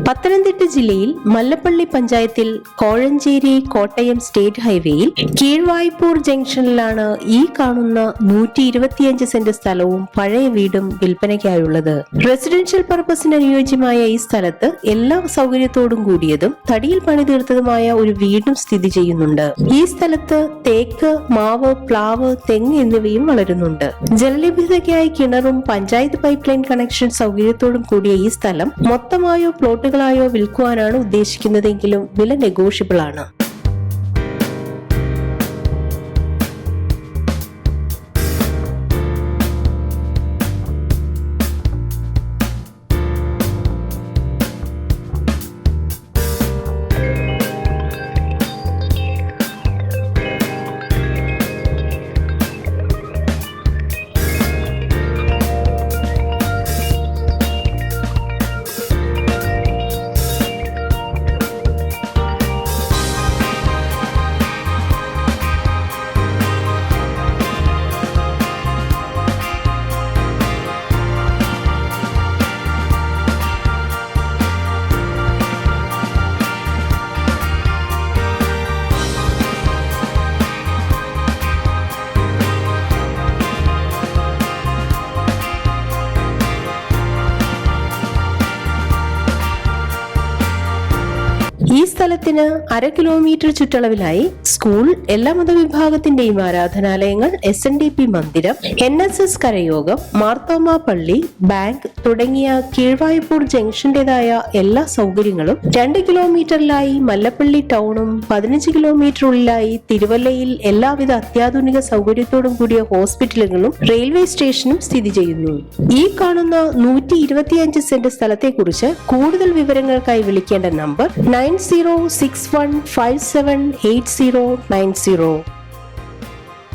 പത്തനംതിട്ട ജില്ലയിൽ മല്ലപ്പള്ളി പഞ്ചായത്തിൽ കോഴഞ്ചേരി കോട്ടയം സ്റ്റേറ്റ് ഹൈവേയിൽ കീഴ്വായ്പൂർ ജംഗ്ഷനിലാണ് ഈ കാണുന്ന 125 സെന്റ് സ്ഥലവും പഴയ വീടും വിൽപ്പനയ്ക്കായുള്ളത്. റെസിഡൻഷ്യൽ പർപ്പസിന് അനുയോജ്യമായ ഈ സ്ഥലത്ത് എല്ലാ സൗകര്യത്തോടും കൂടിയതും തടിയിൽ പണിതീർത്തതുമായ ഒരു വീടും സ്ഥിതി ചെയ്യുന്നുണ്ട്. ഈ സ്ഥലത്ത് തേക്ക്, മാവ്, പ്ലാവ്, തെങ്ങ് എന്നിവയും വളരുന്നുണ്ട്. ജലലഭ്യതയ്ക്കായി കിണറും പഞ്ചായത്ത് പൈപ്പ് ലൈൻ കണക്ഷൻ സൗകര്യത്തോടും കൂടിയ ഈ സ്ഥലം മൊത്തമായോ പ്ലോട്ടുകളായോ വിൽക്കുവാനാണ് ഉദ്ദേശിക്കുന്നതെങ്കിലും വില നെഗോഷ്യബിൾ ആണ്. ഈ സ്ഥലത്തിന് 1/2 കിലോമീറ്റർ ചുറ്റളവിലായി സ്കൂൾ, എല്ലാ മതവിഭാഗത്തിന്റെയും ആരാധനാലയങ്ങൾ, SNDP മന്ദിരം, NSS കരയോഗം, മാർത്തോമ പള്ളി, ബാങ്ക് തുടങ്ങിയ കീഴ്വായ്പൂർ ജംഗ്ഷന്റേതായ എല്ലാ സൗകര്യങ്ങളും 2 കിലോമീറ്ററിലായി മല്ലപ്പള്ളി ടൗണും 15 കിലോമീറ്ററുള്ളിലായി തിരുവല്ലയിൽ എല്ലാവിധ അത്യാധുനിക സൗകര്യത്തോടും കൂടിയ ഹോസ്പിറ്റലുകളും റെയിൽവേ സ്റ്റേഷനും സ്ഥിതി ചെയ്യുന്നു. ഈ കാണുന്ന 125 സെന്റ് സ്ഥലത്തെക്കുറിച്ച് കൂടുതൽ വിവരങ്ങൾക്കായി വിളിക്കേണ്ട നമ്പർ 9061578090.